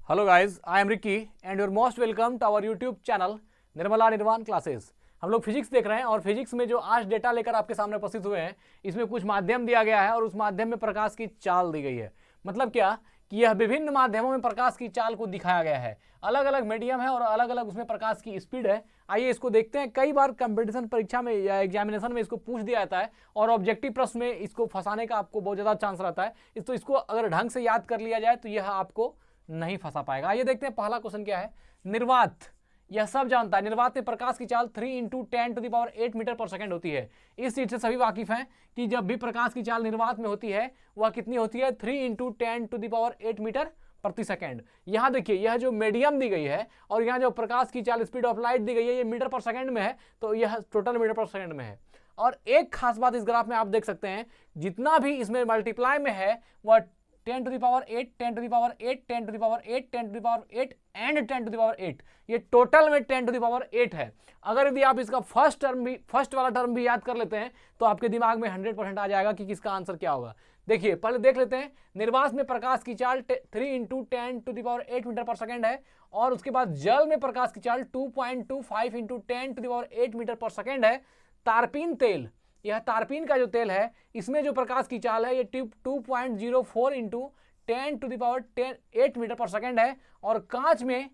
Hello guys, I am Ricky and your most welcome to our YouTube channel Nirmala Nirvana classes. हम लोग physics देख रहे हैं और फिजिक्स में जो आज डेटा लेकर आपके सामने उपस्थित हुए हैं, इसमें कुछ माध्यम दिया गया है और उस माध्यम में प्रकाश की चाल दी गई है। मतलब क्या कि यह विभिन्न माध्यमों में प्रकाश की चाल को दिखाया गया है। अलग अलग मीडियम है और अलग अलग उसमें प्रकाश की स्पीड है। आइए इसको देखते हैं। कई बार कंपटीशन परीक्षा में या एग्जामिनेशन में इसको पूछ दिया जाता है और ऑब्जेक्टिव प्रश्न में इसको फंसाने का आपको बहुत ज़्यादा चांस रहता है। तो इसको अगर ढंग से याद कर लिया जाए तो यह आपको नहीं फंसा पाएगा। आइए देखते हैं पहला क्वेश्चन क्या है। निर्वात, यह सब जानता है, निर्वात में प्रकाश की चाल 3 × 10⁸ मीटर पर सेकंड होती है। इस चीज से सभी वाकिफ हैं कि जब भी प्रकाश की चाल निर्वात में होती है वह कितनी होती है, 3 × 10⁸ मीटर प्रति सेकंड। यहां देखिए, यह जो मीडियम दी गई है और यहां जो प्रकाश की चाल स्पीड ऑफ लाइट दी गई है, ये मीटर पर सेकंड में है, तो यह टोटल मीटर पर सेकंड में है। और एक खास बात इस ग्राफ में आप देख सकते हैं, जितना भी इसमें मल्टीप्लाई में है वह 10⁸, 10⁸, 10⁸, 10⁸ एंड 10⁸, ये टोटल में 10⁸ है। अगर यदि आप इसका फर्स्ट वाला टर्म भी याद कर लेते हैं तो आपके दिमाग में 100% आ जाएगा कि किसका आंसर क्या होगा। देखिए पहले देख लेते हैं। निर्वात में प्रकाश की चाल 3 × 10⁸ मीटर पर सेकंड है और उसके बाद जल में प्रकाश की चाल 2.25 × 10⁸ मीटर पर सेकंड है। तारपीन तेल, यह तारपीन का जो तेल है, इसमें जो प्रकाश की चाल है ये 2.04 × 10⁸ मीटर पर सेकंड है। और कांच में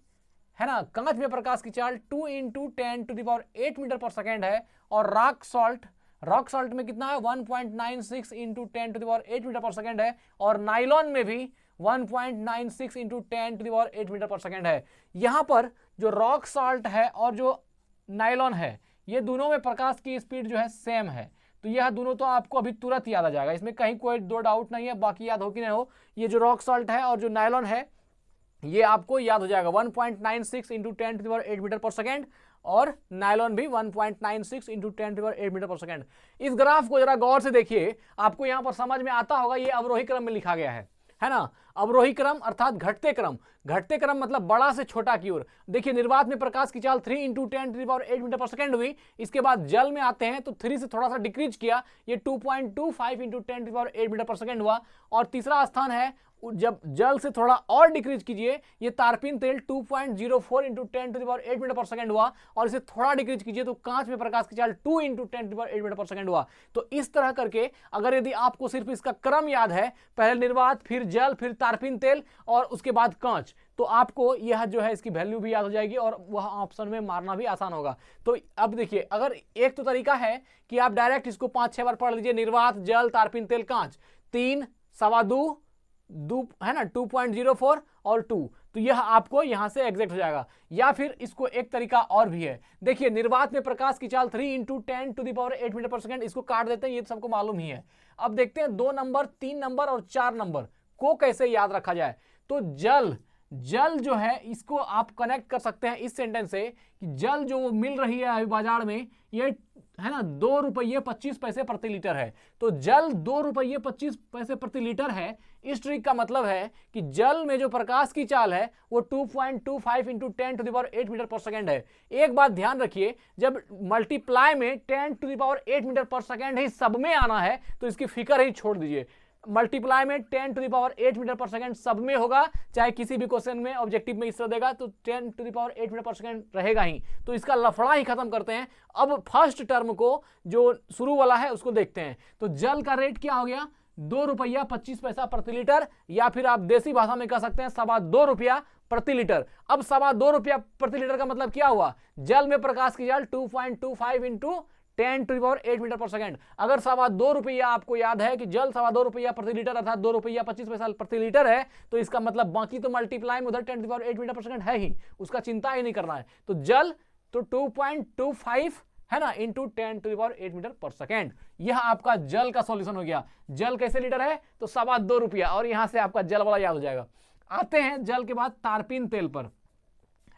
है ना, कांच में प्रकाश की चाल 2 × 10⁸ मीटर पर सेकंड है। और रॉक सॉल्ट में कितना है, 1.96 × 10⁸ मीटर पर सेकंड है। और नाइलॉन में भी 1.96 × 10⁸ मीटर पर सेकंड है। यहां पर जो रॉक सॉल्ट है और जो नाइलॉन है, ये दोनों में प्रकाश की स्पीड जो है सेम है। तो यह दोनों तो आपको अभी तुरंत याद आ जाएगा, इसमें कहीं कोई दो डाउट नहीं है। बाकी याद हो कि नहीं हो, ये जो रॉक सॉल्ट है और जो नायलॉन है ये आपको याद हो जाएगा। 1.96 × 10⁸ मीटर पर सेकंड और नायलॉन भी 1.96 × 10⁸ मीटर पर सेकंड। इस ग्राफ को जरा गौर से देखिए, आपको यहां पर समझ में आता होगा ये अवरोही क्रम में लिखा गया है ना। अवरोही क्रम अर्थात घटते क्रम मतलब बड़ा से छोटा की ओर। देखिए निर्वात में प्रकाश की चाल 3 × 10⁸ मीटर पर सेकंड हुई। इसके बाद जल में आते हैं तो 3 से थोड़ा सा डिक्रीज किया, ये 2.25 × 10⁸ मीटर पर सेकंड हुआ। और तीसरा स्थान है, जब जल से थोड़ा और डिक्रीज कीजिए, ये तारपीन तेल 2.04 × 10⁸ मीटर पर सेकंड हुआ। और इसे थोड़ा डिक्रीज कीजिए तो कांच में प्रकाश की चाल 2 × 10⁸ मीटर पर सेकंड हुआ। तो इस तरह करके अगर यदि आपको सिर्फ इसका क्रम याद है, पहले निर्वात, फिर जल, फिर तारपीन तेल और उसके बाद कांच, तो आपको यह जो है इसकी वैल्यू भी याद हो जाएगी और वह ऑप्शन में मारना भी आसान होगा। तो अब देखिए, अगर एक तो तरीका है कि आप डायरेक्ट इसको 5-6 बार पढ़ लीजिए, निर्वात, जल, तारपीन तेल, कांच, 3, सवा 2 है ना, 2.04 और 2, तो यह आपको यहां से एग्जैक्ट हो जाएगा। या फिर इसको एक तरीका और भी है। देखिए निर्वात में प्रकाश की चाल 3 × 10⁸ मीटर पर सेकंड, इसको काट देते हैं, ये सबको मालूम ही है। अब देखते हैं 2 नंबर, 3 नंबर और 4 नंबर को कैसे याद रखा जाए। तो जल जो है इसको आप कनेक्ट कर सकते हैं इस सेंटेंस से कि जल जो मिल रही है अभी बाजार में, ये है ना 2 रुपये 25 पैसे प्रति लीटर है। तो जल 2 रुपये 25 पैसे प्रति लीटर है। इस ट्रिक का मतलब है कि जल में जो प्रकाश की चाल है वो 2.25 × 10⁸ मीटर पर सेकंड है। एक बात ध्यान रखिए, जब मल्टीप्लाई में 10⁸ मीटर पर सेकंड ही सब में आना है तो इसकी फिक्र ही छोड़ दीजिए। मल्टीप्लाई में 10⁸ मीटर पर सेकंड सब में होगा, चाहे किसी भी क्वेश्चन में ऑब्जेक्टिव में इस तरह देगा तो 10⁸ मीटर पर सेकंड रहेगा ही। तो इसका लफड़ा ही खत्म करते हैं। अब फर्स्ट टर्म को जो शुरू वाला है उसको देखते हैं। तो जल का रेट क्या हो गया, 2 रुपया 25 पैसा प्रति लीटर, या फिर आप देसी भाषा में कह सकते हैं 2.25 रुपया प्रति लीटर। अब 2.25 रुपया प्रति लीटर का मतलब क्या हुआ, जल में प्रकाश की चाल 2.25 × 10⁸ मीटर पर सेकंड। अगर 2.25 रुपया आपको याद है कि जल 2.25 रुपया प्रति लीटर अर्थात 2 रुपया 25 पैसा प्रति लीटर है, तो इसका मतलब बाकी तो मल्टीप्लाई में उधर 10⁸ मीटर पर सेकंड है ही, उसका चिंता ही नहीं करना है। तो जल तो 2.25 है ना इंटू 10⁸ मीटर पर सेकंड, यह आपका जल का सॉल्यूशन हो गया। जल कैसे लीटर है, तो 2.25 रुपया, और यहां से आपका जल वाला याद हो जाएगा। आते हैं जल के बाद तारपीन तेल पर,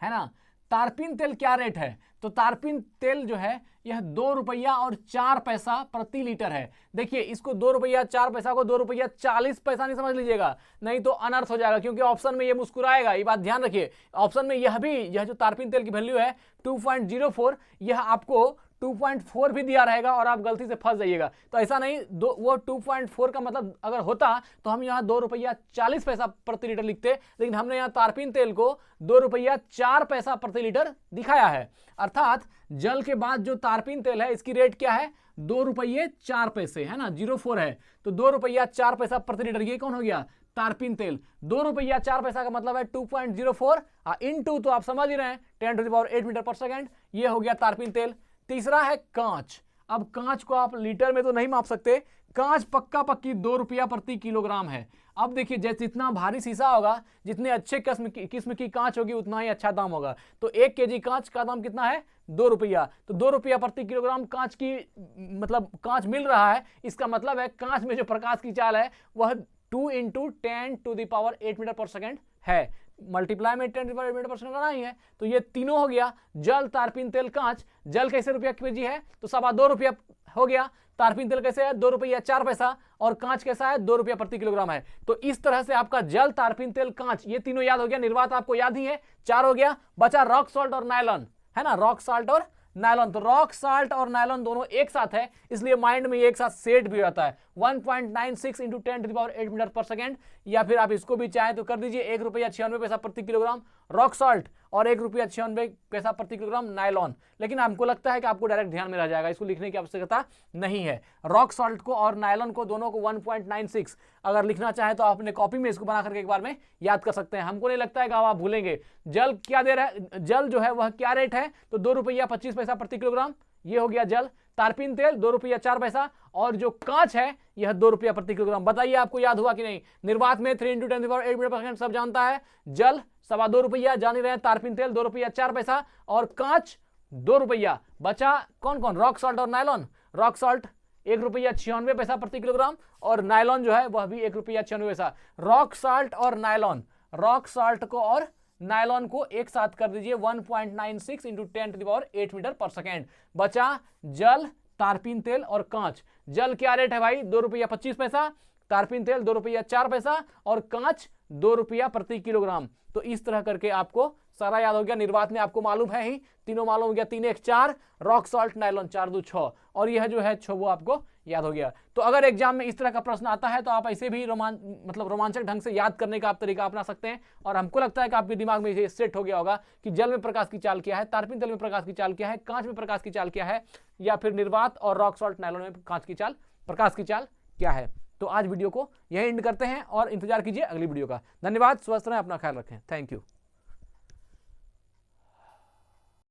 है ना। तारपीन तेल क्या रेट है, तो तारपीन तेल जो है यह 2 रुपया और 4 पैसा प्रति लीटर है। देखिए इसको 2 रुपया 4 पैसा को 2 रुपया 40 पैसा नहीं समझ लीजिएगा, नहीं तो अनर्थ हो जाएगा, क्योंकि ऑप्शन में ये मुस्कुराएगा। ये बात ध्यान रखिए, ऑप्शन में यह जो तारपीन तेल की वैल्यू है 2.04, यह आपको 2.4 भी दिया रहेगा और आप गलती से फंस जाइएगा। तो ऐसा नहीं, वो 2.4 का मतलब अगर होता तो हम यहाँ 2 रुपया 40 पैसा प्रति लीटर लिखते, लेकिन हमने यहाँ तारपीन तेल को 2 रुपया 4 पैसा प्रति लीटर दिखाया है। अर्थात जल के बाद जो तारपीन तेल है इसकी रेट क्या है, 2 रुपये 4 पैसे, है ना, 04 है, तो 2 रुपया 4 पैसा प्रति लीटर। ये कौन हो गया, तारपीन तेल। 2 रुपया 4 पैसा का मतलब है 2.04 इनटू, तो आप समझ ही रहे हैं 10⁸ मीटर पर सेकेंड, ये हो गया तारपीन तेल। तीसरा है कांच। अब कांच को आप लीटर में तो नहीं माप सकते, कांच पक्का पक्की 2 रुपया प्रति किलोग्राम है। अब देखिए, जैसे जितना भारी शीशा होगा, जितने अच्छे किस्म की कांच होगी, उतना ही अच्छा दाम होगा। तो 1 केजी कांच का दाम कितना है, 2 रुपया। तो 2 रुपया प्रति किलोग्राम कांच की, मतलब कांच मिल रहा है। इसका मतलब है कांच में जो प्रकाश की चाल है वह 2 × 10⁸ मीटर पर सेकेंड है। मल्टीप्लाई में 10⁸ मीटर पर सेकेंड करना ही है। तो ये तीनों हो गया, जल, तारपीन तेल, कांच। जल कैसे रुपया केजी है, तो 2.25 रुपया हो गया। तारपीन तेल कैसे है, 2 रुपया 4 पैसा, और कांच कैसा है, 2 रुपया प्रति किलोग्राम है। तो इस तरह से आपका जल, तारपीन तेल, कांच, ये तीनों याद हो गया। निर्वात आपको याद ही है, 4 हो गया। बचा रॉक सॉल्ट और नायलॉन, है ना, रॉक सॉल्ट और नायलॉन। तो रॉक साल्ट और नायलॉन दोनों एक साथ है, इसलिए माइंड में एक साथ सेट भी होता है। 1.96 × 10⁸ मीटर पर सेकेंड, या फिर आप इसको भी चाहें तो कर दीजिए 1 रुपया 96 पैसा प्रति किलोग्राम रॉक साल्ट और 1 रुपया 96 पैसा प्रति किलोग्राम नायलॉन। लेकिन हमको लगता है कि आपको डायरेक्ट ध्यान में रह जाएगा, इसको लिखने की आवश्यकता नहीं है। रॉक साल्ट को और नायलॉन को दोनों को 1.96 अगर लिखना चाहे तो आप अपने कॉपी में इसको बना करके एक बार में याद कर सकते हैं। हमको नहीं लगता है कि आप भूलेंगे। जल क्या दे रहा है, जल जो है वह क्या रेट है, तो 2 रुपया 25 पैसा प्रति किलोग्राम, ये हो गया जल। तारपीन तेल 2 रुपया 4 पैसा, और जो कांच है यह 2 रुपया प्रति किलोग्राम। बताइए आपको याद हुआ कि नहीं। निर्वात में 3 × 10⁸ मीटर पर सेकेंड सब जानता है। जल 2.25 रुपया जान ही रहे हैं, तारपीन तेल 2 रुपया 4 पैसा, और कांच 2 रुपया। बचा कौन कौन, रॉक सॉल्ट और नायलॉन। रॉक सॉल्ट 1 रुपया 96 पैसा प्रति किलोग्राम, और नायलॉन जो है वह भी 1 रुपया 96 पैसा। रॉक साल्ट और नायलॉन, रॉक साल्ट को और नायलॉन को एक साथ कर दीजिए 1.96 × 10⁸ मीटर पर सेकेंड। बचा जल, तारपीन तेल और कांच। जल क्या रेट है भाई, 2 रुपया 25 पैसा, तारपीन तेल 2 रुपया 4 पैसा, और कांच 2 रुपया प्रति किलोग्राम। तो इस तरह करके आपको सारा याद हो गया। निर्वात में आपको मालूम है ही, तीनों मालूम हो गया, 3 1 4, रॉक सॉल्ट, नायलॉन 4 2 6, और यह जो है 6 वो आपको याद हो गया। तो अगर एग्जाम में इस तरह का प्रश्न आता है तो आप ऐसे भी रोमांचक ढंग से याद करने का आप तरीका अपना सकते हैं। और हमको लगता है कि आपके दिमाग में ये सेट हो गया होगा कि जल में प्रकाश की चाल क्या है, तारपीन तेल में प्रकाश की चाल क्या है, कांच में प्रकाश की चाल क्या है, या फिर निर्वात और रॉक सॉल्ट, नायलॉन में प्रकाश की चाल क्या है। तो आज वीडियो को यही एंड करते हैं और इंतजार कीजिए अगली वीडियो का। धन्यवाद, स्वस्थ रहें, अपना ख्याल रखें। Thank you.